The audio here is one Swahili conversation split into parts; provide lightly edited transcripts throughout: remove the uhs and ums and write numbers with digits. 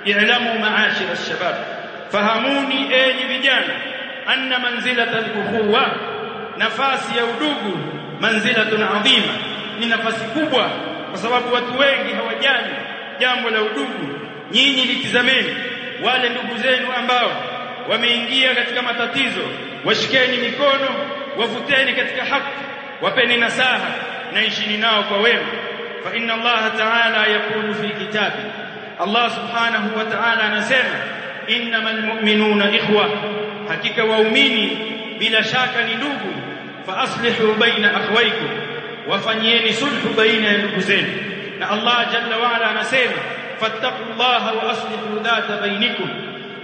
i'lamu ma'ashir ash-shabab, fahamuni enyi vijana, anna manzilata al-ukhuwa, nafasi ya udugu, manzilatun adhima, ni nafasi kubwa, kwa sababu watu wengi hawajali jambo la udugu. Nyinyi litizameni wale ndugu zenu ambao wameingia katika matatizo, washikeni mikono, wavuteni katika haki, wapeni nasaha na ishini nao kwa wema. Fa inna Allah ta'ala yaqulu fi kitabi, Allah subhanahu wa ta'ala anasema, innamal mu'minuna ikhwa, hakika waumini bila shaka ni ndugu. Fa aslihu baina akhwaykum, wafanyieni sulhu baina ya ndugu zenu. Na Allah jalla wa ala anasema, fattaqullaha wa aslihu dhata bainikum,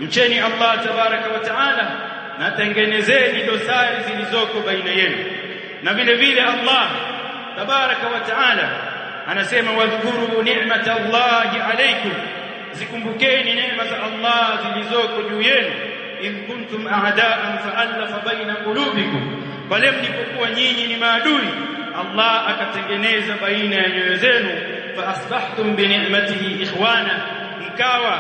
mcheni Allah tabaraka wa taala na tengenezeni dosari zilizoko baina yenu. Na vile vile Allah tabaraka wa taala anasema, wadhkuru ni'matallahi alaykum, zikumbukeni neema za Allah zilizoko juu yenu, in kuntum a'da'an fa'alafa baina qulubikum, pale mlipokuwa nyinyi ni maadui Allah akatengeneza baina ya nyoyo zenu, fa asbahtum bi ni'matihi ikhwana, mkawa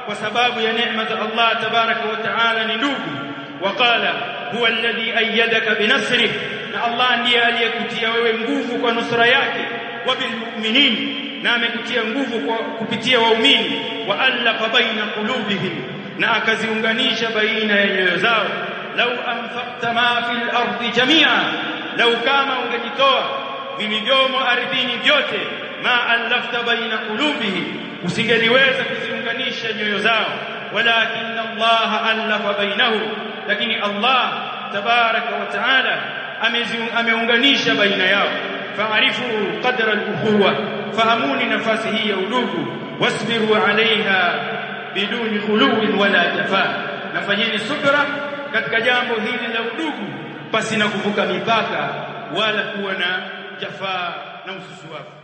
kwa sababu ya neema za Allah tabaraka wa taala ni ndugu. Waqala huwa alladhi ayyadaka bi nasrihi, na Allah ndiye aliyekutia wewe nguvu kwa nusra yake, wa bil mu'minin, na amekutia nguvu kwa kupitia waumini, wa allafa baina qulubihim, na akaziunganisha baina ya nyoyo zao. Lau anfaqta ma fil ardi jami'a, lau kama ungejitoa vilivyomo ardhini vyote, ma allafta baina qulubihim, usingeliweza kuziunganisha nyoyo zao. Walakin Allah allafa bainahum, lakini Allah tabaraka wa taala ameunganisha baina yao. Fa'arifu qadra al-ukhuwa, fahamuni nafasi hii ya udugu. Wasbiru alaiha biduni khuluwin wala jafaa, nafanyeni subra katika jambo hili la udugu pasi na kuvuka mipaka wala kuwa na jafaa na ususuafu.